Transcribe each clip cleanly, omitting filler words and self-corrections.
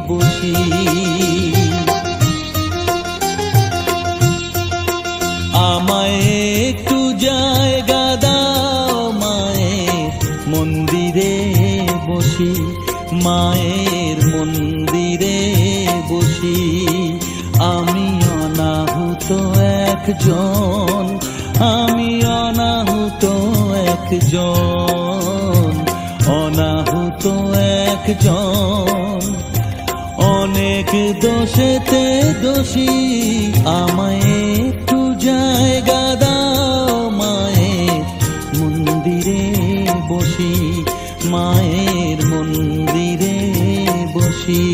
বসি। আমায় একটু জায়গা দাও মায়ের মন্দিরে বসি, মায়ের মন্দিরে বসি। আমি অনাহুত একজন, আমি অনাহুত একজন, অনাহুত একজন। অনেক দোষেতে দোষী, আমায় একটু জায়গা দাও মায়ের মন্দিরে বসি, মায়ের মন্দিরে বসি।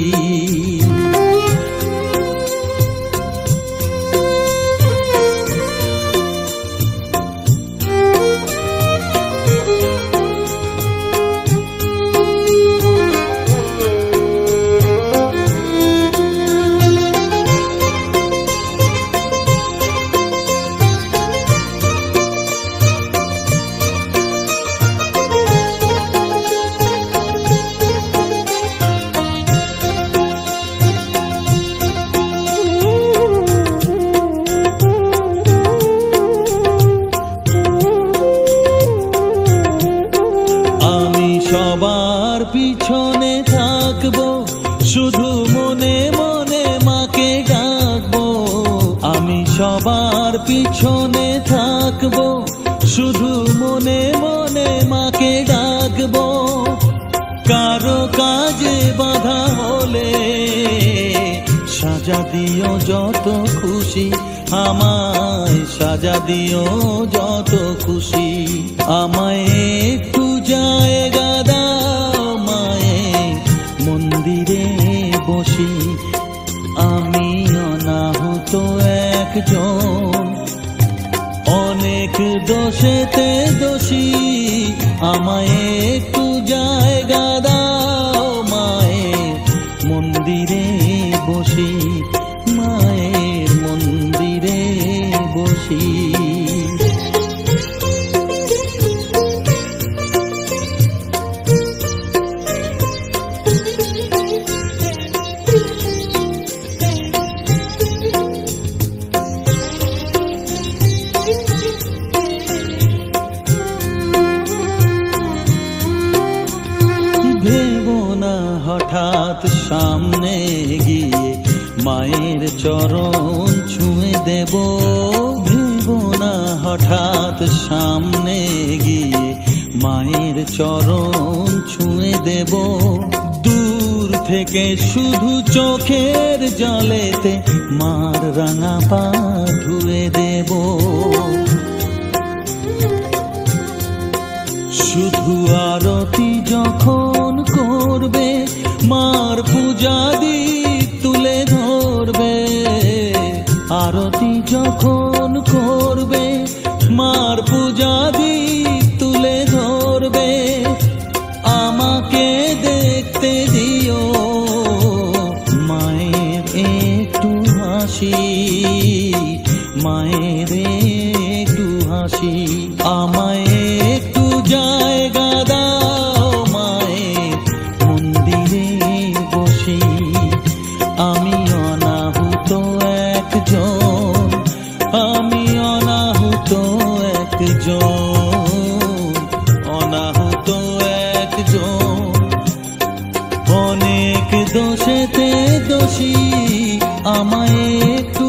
সবার পিছনে থাকবো, শুধু মনে মনে মাকে ডাকবো। আমি সবার পিছনে থাকবো, শুধু মনে মনে মাকে ডাকবো। কারো কাজে বাধা হলে সাজা দিও যত খুশি, আমায় সাজা দিও যত খুশি। আমায় একটু জায়গা দাও মায়ের মন্দিরে বসি, আমি অনাহুত একজন। অনেক দোষেতে দোষী, আমায় একটু জায়গা দাও মায়ের মন্দিরে বসি, মায়ের মন্দিরে বসি। ভেবো না হঠাৎ সামনে গিয়ে মায়ের চরণ ছুঁয়ে দেব, ভেবো না হঠাৎ সামনে গিয়ে মায়ের চরণ ছুঁয়ে দেব। দূর থেকে শুধু চোখের জলেতে মার রাঙা পা ধুয়ে দেব। শুধু আরতি যখন করবে, মার পূজা দীপ তুলে ধরবে। আরতি যখন করবে, মার পূজা দীপ তুলে ধরবে। আমাকে দেখতে দিও মায়ের একটু হাসি, মায়ের একটু হাসি। আমায় একটু জায়গা দাও মায়ের মন্দিরে বসি, আমি অনাহুত একজন, আমি অনাহুত একজন, অনাহুত একজন। অনেক দোষেতে দোষী, আমায় একটু